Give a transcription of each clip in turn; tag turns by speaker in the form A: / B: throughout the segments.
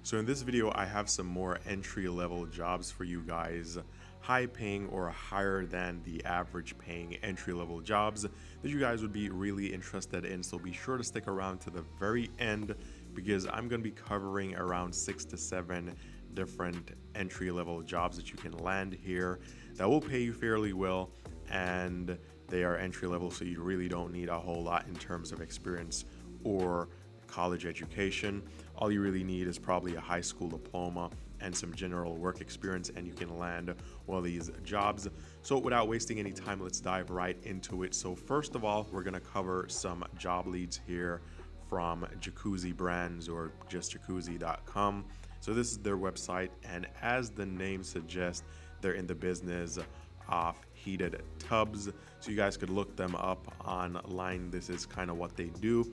A: So in this video, I have some more entry-level jobs for you guys, high paying or higher than the average paying entry-level jobs that you guys would be really interested in. So be sure to stick around to the very end because I'm going to be covering around 6 to 7 different entry-level jobs that you can land here that will pay you fairly well, and they are entry-level, so you really don't need a whole lot in terms of experience or college education. All you really need is probably a high school diploma and some general work experience, and you can land one of these jobs. So without wasting any time, let's dive right into it. So first of all, we're going to cover some job leads here from Jacuzzi brands or just jacuzzi.com. So this is their website, and as the name suggests, they're in the business of heated tubs. So you guys could look them up online. This is kind of what they do.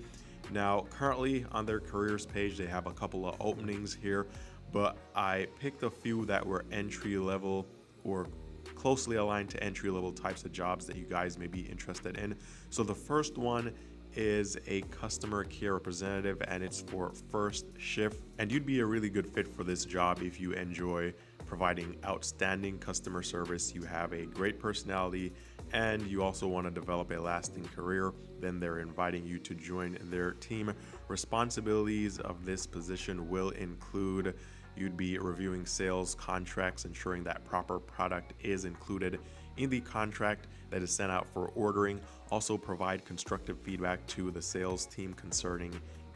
A: Now, currently on their careers page, they have a couple of openings here, but I picked a few that were entry level or closely aligned to entry level types of jobs that you guys may be interested in. So the first one is a customer care representative, and it's for first shift, and you'd be a really good fit for this job if you enjoy providing outstanding customer service, you have a great personality, and you also want to develop a lasting career. Then they're inviting you to join their team. Responsibilities of this position will include you'd be reviewing sales contracts, ensuring that proper product is included in the contract that is sent out for ordering. Also provide constructive feedback to the sales team concerning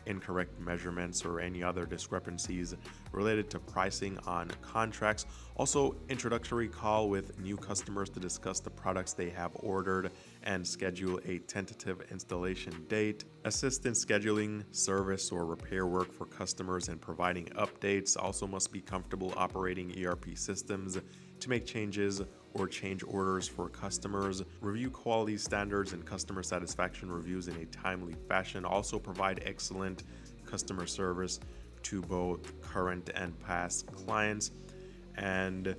A: incorrect measurements or any other discrepancies related to pricing on contracts. Also, introductory call with new customers to discuss the products they have ordered and schedule a tentative installation date. Assist in scheduling service or repair work for customers and providing updates. Also must be comfortable operating ERP systems to make changes or change orders for customers. Review quality standards and customer satisfaction reviews in a timely fashion. Also provide excellent customer service to both current and past clients. And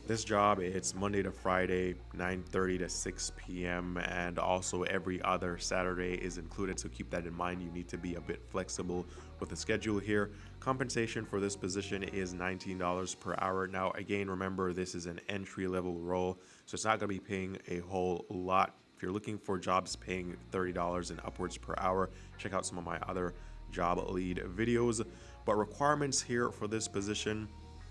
A: this job, it's Monday to Friday, 9:30 to 6 p.m. and also every other Saturday is included. So keep that in mind. You need to be a bit flexible with the schedule here. Compensation for this position is $19 per hour. Now, again, remember, this is an entry-level role, so it's not going to be paying a whole lot. If you're looking for jobs paying $30 and upwards per hour, check out some of my other job lead videos. But requirements here for this position,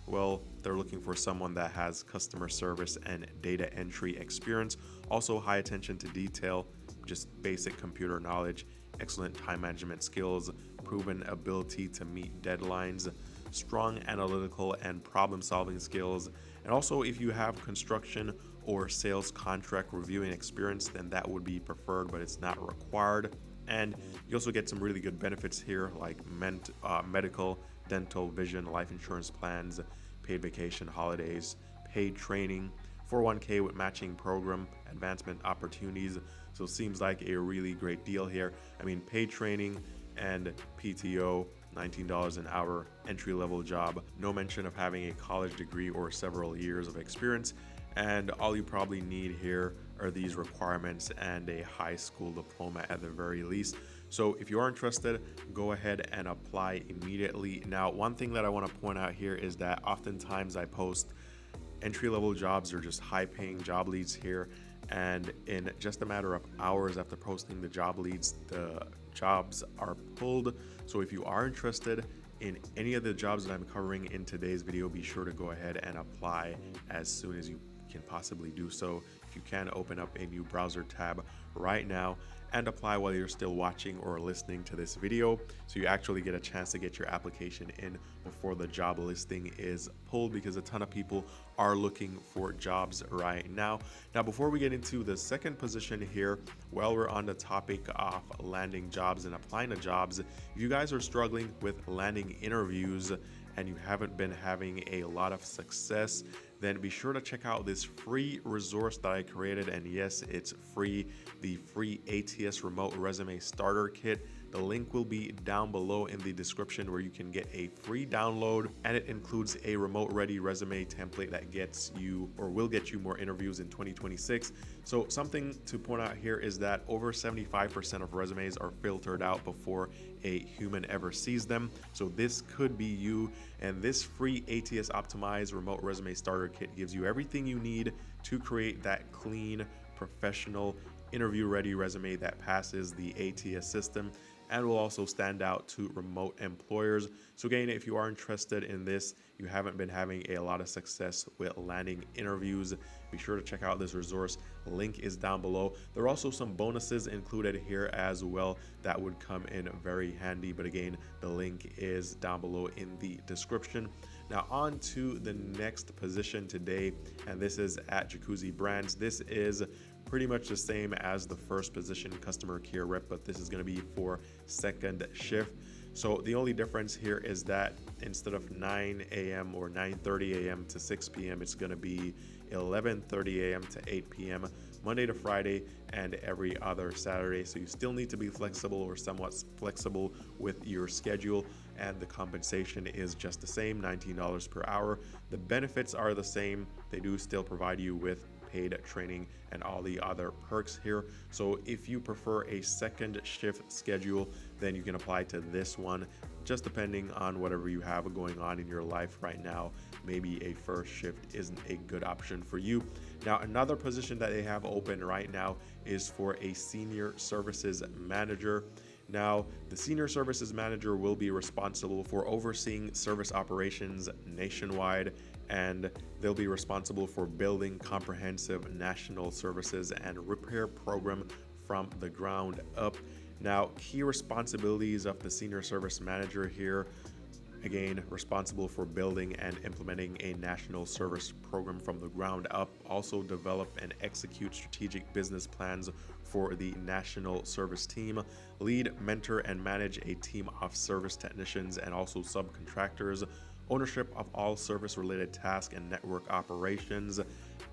A: well, they're looking for someone that has customer service and data entry experience, also high attention to detail, just basic computer knowledge, excellent time management skills, proven ability to meet deadlines, strong analytical and problem-solving skills, and also if you have construction or sales contract reviewing experience, then that would be preferred, but it's not required. And you also get some really good benefits here, like medical, dental, vision, life insurance plans, paid vacation, holidays, paid training, 401k with matching program, advancement opportunities. So it seems like a really great deal here. I mean, paid training and PTO, $19 an hour, entry-level job. No mention of having a college degree or several years of experience. And all you probably need here are these requirements and a high school diploma at the very least. So if you are interested, go ahead and apply immediately. Now, one thing that I want to point out here is that oftentimes I post entry-level jobs or just high-paying job leads here, and in just a matter of hours after posting the job leads, the jobs are pulled. So if you are interested in any of the jobs that I'm covering in today's video, be sure to go ahead and apply as soon as you can possibly do so. If you can, open up a new browser tab right now and apply while you're still watching or listening to this video, so you actually get a chance to get your application in before the job listing is pulled, because a ton of people are looking for jobs right now. Now, before we get into the second position here, while we're on the topic of landing jobs and applying to jobs, if you guys are struggling with landing interviews and you haven't been having a lot of success, then be sure to check out this free resource that I created. And yes, it's free, the free ATS Remote Resume Starter Kit. The link will be down below in the description, where you can get a free download, and it includes a remote ready resume template that gets you, or will get you, more interviews in 2026. So something to point out here is that over 75% of resumes are filtered out before a human ever sees them. So this could be you, and this free ATS optimized remote resume starter kit gives you everything you need to create that clean, professional, interview ready resume that passes the ATS system and will also stand out to remote employers. So again, if you are interested in this, you haven't been having a lot of success with landing interviews, be sure to check out this resource. Link is down below. There are also some bonuses included here as well that would come in very handy, but again, the link is down below in the description. Now on to the next position today, and this is at Jacuzzi Brands. This is pretty much the same as the first position, customer care rep, but this is going to be for second shift. So the only difference here is that instead of 9 a.m. or 9:30 a.m. to 6 p.m., it's going to be 11:30 a.m. to 8 p.m. Monday to Friday and every other Saturday. So you still need to be flexible, or somewhat flexible, with your schedule, and the compensation is just the same, $19 per hour. The benefits are the same. They do still provide you with paid training and all the other perks here. So if you prefer a second shift schedule, then you can apply to this one, just depending on whatever you have going on in your life right now. Maybe a first shift isn't a good option for you. Now, another position that they have open right now is for a senior services manager. Now, the senior services manager will be responsible for overseeing service operations nationwide, and they'll be responsible for building comprehensive national services and repair program from the ground up. Now, key responsibilities of the senior service manager here: again, responsible for building and implementing a national service program from the ground up. Also develop and execute strategic business plans for the national service team. Lead, mentor, and manage a team of service technicians and also subcontractors. Ownership of all service-related tasks and network operations.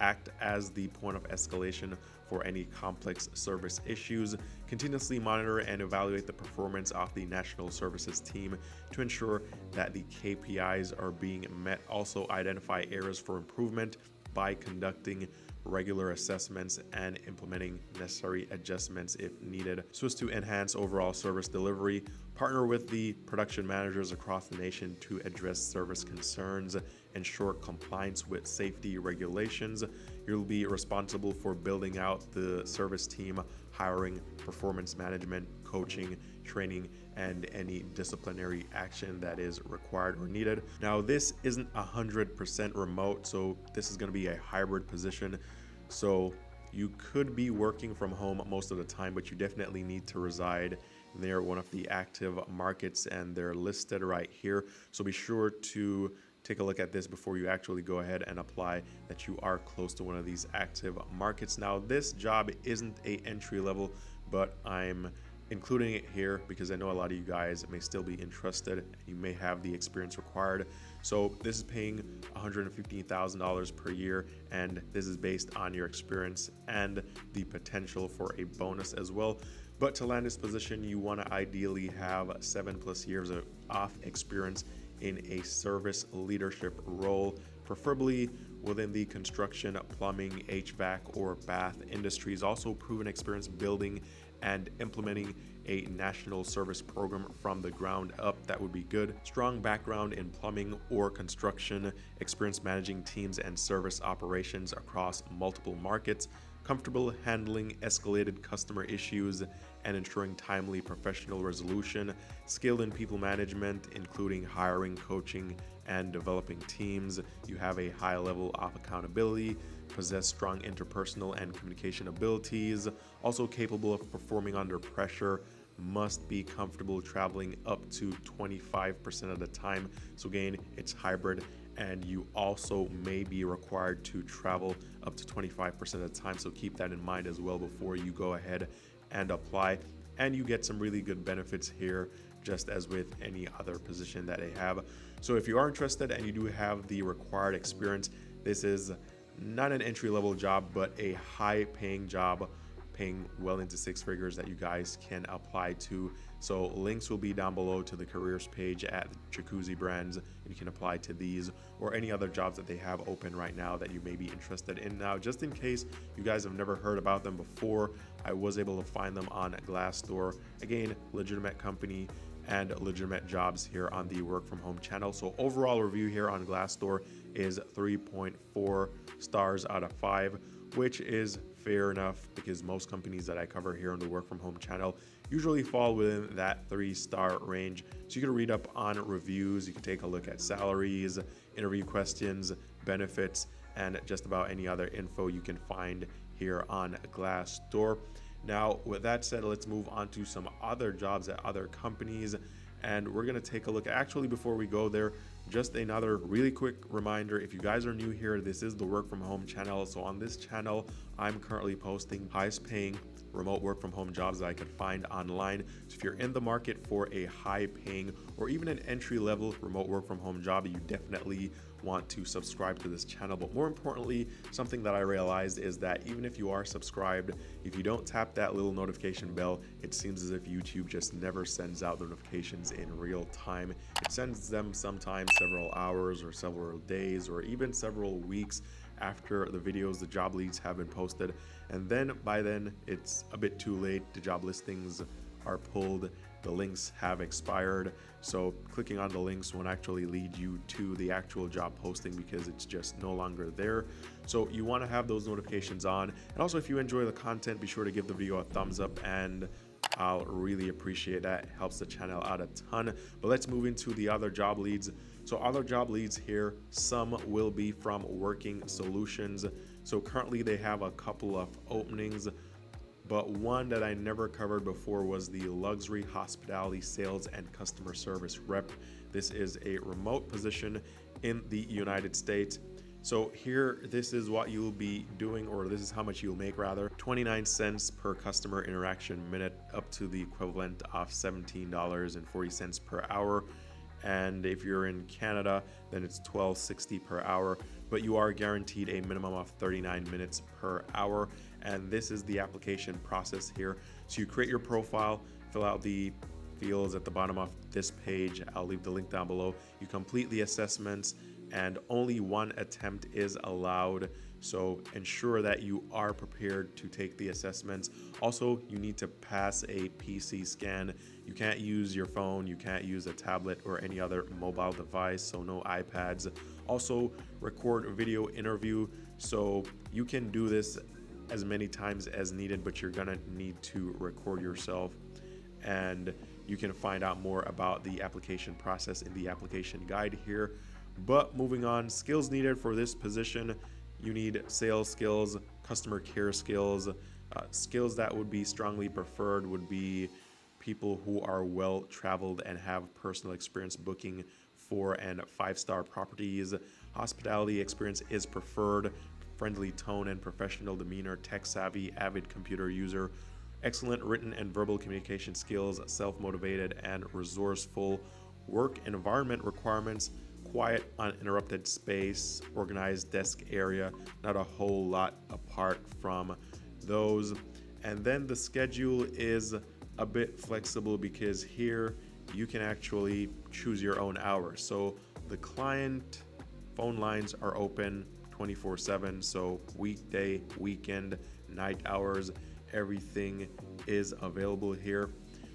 A: Act as the point of escalation for any complex service issues. Continuously monitor and evaluate the performance of the national services team to ensure that the KPIs are being met. Also identify areas for improvement by conducting regular assessments and implementing necessary adjustments if needed, so as to enhance overall service delivery. Partner with the production managers across the nation to address service concerns, ensure compliance with safety regulations. You'll be responsible for building out the service team, hiring, performance management, coaching, training, and any disciplinary action that is required or needed. Now, this isn't 100% remote, so this is going to be a hybrid position. So you could be working from home most of the time, but you definitely need to reside near one of the active markets, and they're listed right here. So be sure to take a look at this before you actually go ahead and apply, that you are close to one of these active markets. Now, this job isn't a entry level, but I'm including it here because I know a lot of you guys may still be interested. You may have the experience required. So this is paying $115,000 per year, and this is based on your experience and the potential for a bonus as well. But to land this position, you want to ideally have 7+ years of experience in a service leadership role, preferably within the construction, plumbing, HVAC, or bath industries. Also proven experience building and implementing a national service program from the ground up. That would be good. Strong background in plumbing or construction, experience managing teams and service operations across multiple markets, comfortable handling escalated customer issues and ensuring timely professional resolution, skilled in people management, including hiring, coaching, and developing teams. You have a high level of accountability, possess strong interpersonal and communication abilities, also capable of performing under pressure, must be comfortable traveling up to 25% of the time. So again, it's hybrid, and you also may be required to travel up to 25% of the time. So keep that in mind as well before you go ahead and apply. And you get some really good benefits here, just as with any other position that they have. So if you are interested and you do have the required experience, this is not an entry-level job, but a high-paying job, paying well into six figures that you guys can apply to. So links will be down below to the careers page at Jacuzzi brands. You can apply to these or any other jobs that they have open right now that you may be interested in. Now, just in case you guys have never heard about them before, I was able to find them on Glassdoor. Again, legitimate company and legitimate jobs here on the work from home channel. So overall review here on Glassdoor is 3.4 stars out of 5, which is fair enough because most companies that I cover here on the work from home channel usually fall within that 3-star range. So you can read up on reviews, you can take a look at salaries, interview questions, benefits, and just about any other info you can find here on Glassdoor. Now, with that said, let's move on to some other jobs at other companies, and we're going to take a look. Actually, before we go there, just another really quick reminder, if you guys are new here, this is the work from home channel. So on this channel, I'm currently posting highest paying remote work from home jobs that I could find online. So if you're in the market for a high paying or even an entry level remote work from home job, you definitely want to subscribe to this channel. But more importantly, something that I realized is that even if you are subscribed, if you don't tap that little notification bell, it seems as if YouTube just never sends out the notifications in real time. It sends them sometimes several hours or several days or even several weeks after the videos, the job leads have been posted, and then by then it's a bit too late. The job listings are pulled, the links have expired, so clicking on the links won't actually lead you to the actual job posting because it's just no longer there. So you want to have those notifications on, and also if you enjoy the content, be sure to give the video a thumbs up, and I'll really appreciate that. It helps the channel out a ton. But let's move into the other job leads. So other job leads here, some will be from Working Solutions. So currently they have a couple of openings, but one that I never covered before was the Luxury Hospitality Sales and Customer Service Rep. This is a remote position in the United States. So here, this is what you'll be doing, or this is how much you'll make rather. 29 cents per customer interaction minute, up to the equivalent of $17.40 per hour. And if you're in Canada, then it's $12.60 per hour, but you are guaranteed a minimum of 39 minutes per hour. And this is the application process here. So you create your profile, fill out the fields at the bottom of this page. I'll leave the link down below. You complete the assessments, and only one attempt is allowed. So ensure that you are prepared to take the assessments. Also, you need to pass a PC scan. You can't use your phone, you can't use a tablet or any other mobile device, so no iPads. Also, record a video interview. So you can do this as many times as needed, but you're gonna need to record yourself. And you can find out more about the application process in the application guide here. But moving on, skills needed for this position. You need sales skills, customer care skills. Skills that would be strongly preferred would be people who are well traveled and have personal experience booking 4- and 5-star properties. Hospitality experience is preferred. Friendly tone and professional demeanor, tech savvy, avid computer user, excellent written and verbal communication skills, self-motivated and resourceful. Work environment requirements: quiet, uninterrupted space, organized desk area, not a whole lot apart from those. And then the schedule is a bit flexible because here you can actually choose your own hours. So the client phone lines are open 24/7, so weekday, weekend, night hours, everything is available here.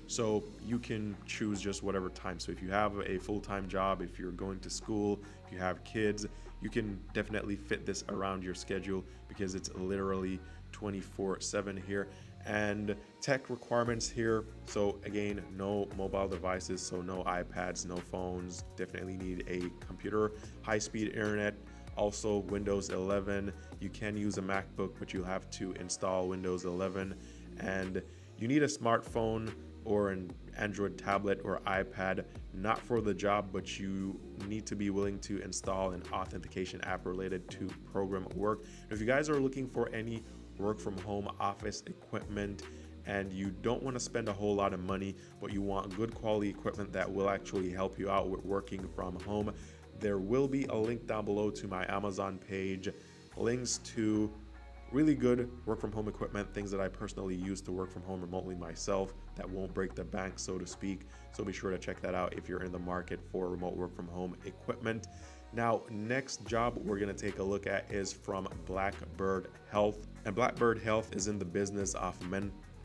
A: So you can choose just whatever time. So if you have a full-time job, if you're going to school, if you have kids, you can definitely fit this around your schedule because it's literally 24/7 here. And tech requirements here, so again, no mobile devices, so no iPads, no phones. Definitely need a computer, high-speed internet, also Windows 11. You can use a MacBook, but you have to install Windows 11. And you need a smartphone or an Android tablet or iPad, not for the job, but you need to be willing to install an authentication app related to program work. If you guys are looking for any work from home office equipment and you don't want to spend a whole lot of money, but you want good quality equipment that will actually help you out with working from home, there will be a link down below to my Amazon page, links to really good work from home equipment, things that I personally use to work from home remotely myself that won't break the bank, so to speak. So be sure to check that out if you're in the market for remote work from home equipment. Now, next job we're going to take a look at is from Blackbird Health. And Blackbird Health is in the business of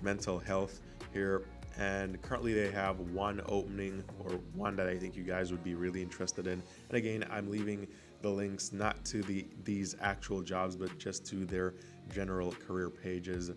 A: mental health here. And currently they have one opening, or one that I think you guys would be really interested in. And again, I'm leaving the links not to these actual jobs, but just to their general career pages.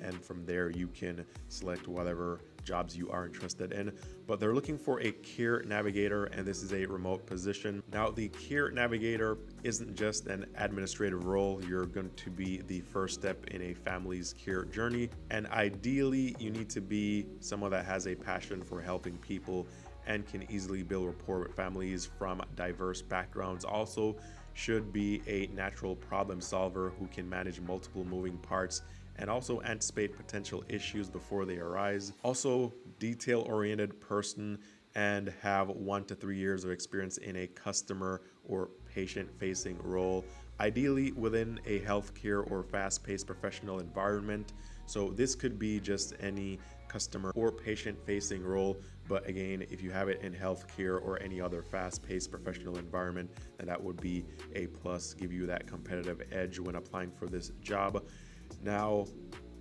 A: And from there you can select whatever jobs you are interested in. But they're looking for a care navigator, and this is a remote position. Now, the care navigator isn't just an administrative role. You're going to be the first step in a family's care journey, and ideally you need to be someone that has a passion for helping people and can easily build rapport with families from diverse backgrounds. Also should be a natural problem solver who can manage multiple moving parts and also anticipate potential issues before they arise. Also, detail-oriented person and have 1 to 3 years of experience in a customer or patient-facing role, ideally within a healthcare or fast-paced professional environment. So this could be just any customer or patient-facing role, but again, if you have it in healthcare or any other fast-paced professional environment, then that would be a plus, give you that competitive edge when applying for this job. Now,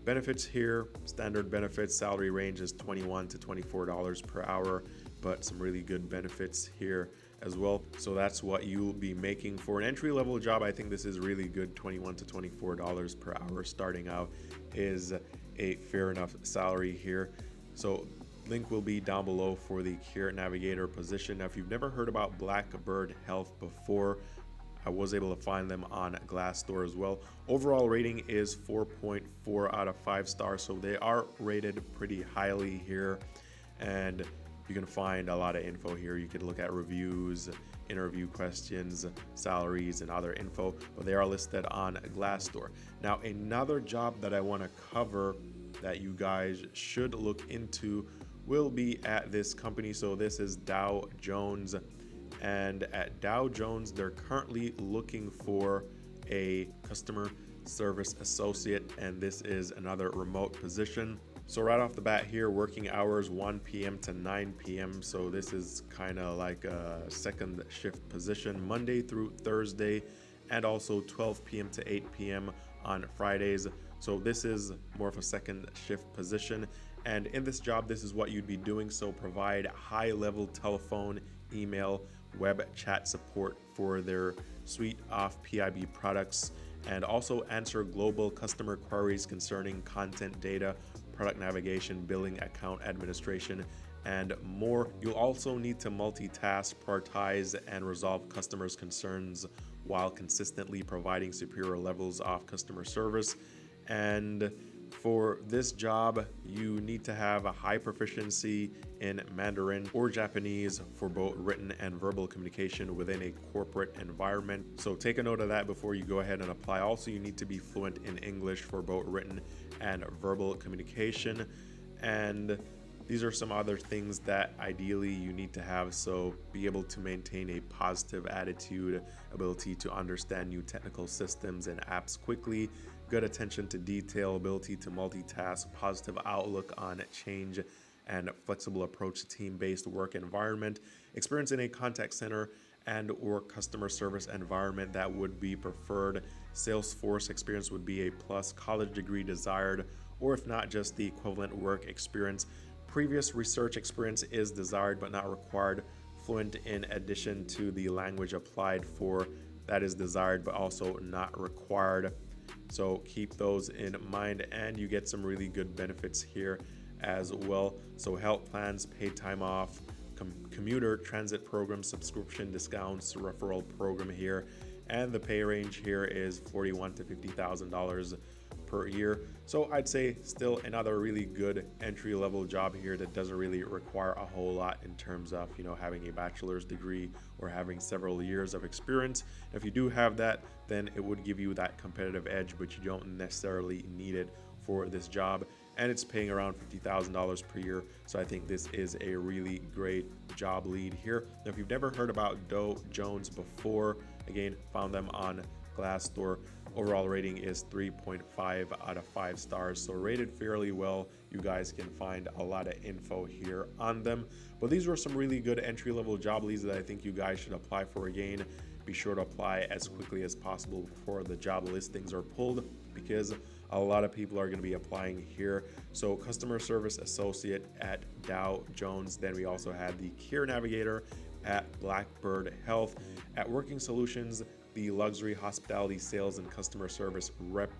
A: benefits here, standard benefits, salary range is $21 to $24 per hour, but some really good benefits here as well. So that's what you'll be making for an entry-level job. I think this is really good. $21 to $24 per hour starting out is a fair enough salary here. So link will be down below for the care navigator position. Now, if you've never heard about Blackbird Health before, I was able to find them on Glassdoor as well. Overall rating is 4.4 out of 5 stars, so they are rated pretty highly here, and you can find a lot of info here. You can look at reviews, interview questions, salaries, and other info, but they are listed on Glassdoor. Now, another job that I want to cover that you guys should look into will be at this company. So this is Dow Jones. And at Dow Jones, they're currently looking for a customer service associate, and this is another remote position. So right off the bat here, working hours 1 p.m. to 9 p.m. So this is kind of like a second shift position, Monday through Thursday, and also 12 p.m. to 8 p.m. on Fridays. So this is more of a second shift position. And in this job, this is what you'd be doing. So provide high-level telephone, email, web chat support for their suite of PIB products, and also answer global customer queries concerning content data, product navigation, billing, account administration, and more. You'll also need to multitask, prioritize, and resolve customers' concerns while consistently providing superior levels of customer service. And for this job, you need to have a high proficiency in Mandarin or Japanese for both written and verbal communication within a corporate environment. So take a note of that before you go ahead and apply. Also, you need to be fluent in English for both written and verbal communication. And these are some other things that ideally you need to have. So be able to maintain a positive attitude, ability to understand new technical systems and apps quickly, good attention to detail, ability to multitask, positive outlook on change, and flexible approach to team-based work environment, experience in a contact center and or customer service environment that would be preferred. Salesforce experience would be a plus, college degree desired, or if not, just the equivalent work experience. Previous research experience is desired but not required. Fluent in addition to the language applied for, that is desired but also not required. So keep those in mind, and you get some really good benefits here as well. So health plans, paid time off, commuter transit program, subscription discounts, referral program here, and the pay range here is $41,000 to $50,000 per year. So I'd say still another really good entry-level job here that doesn't really require a whole lot in terms of, having a bachelor's degree or having several years of experience. If you do have that, then it would give you that competitive edge, but you don't necessarily need it for this job. And it's paying around $50,000 per year. So I think this is a really great job lead here. Now, if you've never heard about Dow Jones before, again, found them on Glassdoor. Overall rating is 3.5 out of 5 stars, so rated fairly well. You guys can find a lot of info here on them. But these were some really good entry-level job leads that I think you guys should apply for again. Be sure to apply as quickly as possible before the job listings are pulled, because a lot of people are going to be applying here. So customer service associate at Dow Jones. Then we also had the care navigator at Blackbird Health. At Working Solutions, the luxury hospitality sales and customer service rep.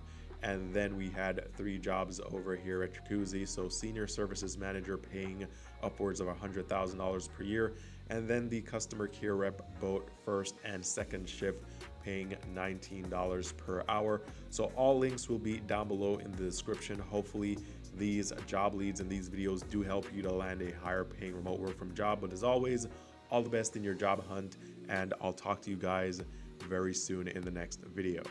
A: And then we had 3 jobs over here at Jacuzzi. So senior services manager, paying upwards of $100,000 per year. And then the customer care rep, both first and second shift, paying $19 per hour. So all links will be down below in the description. Hopefully these job leads and these videos do help you to land a higher paying remote work from job. But as always, all the best in your job hunt, and I'll talk to you guys very soon in the next video.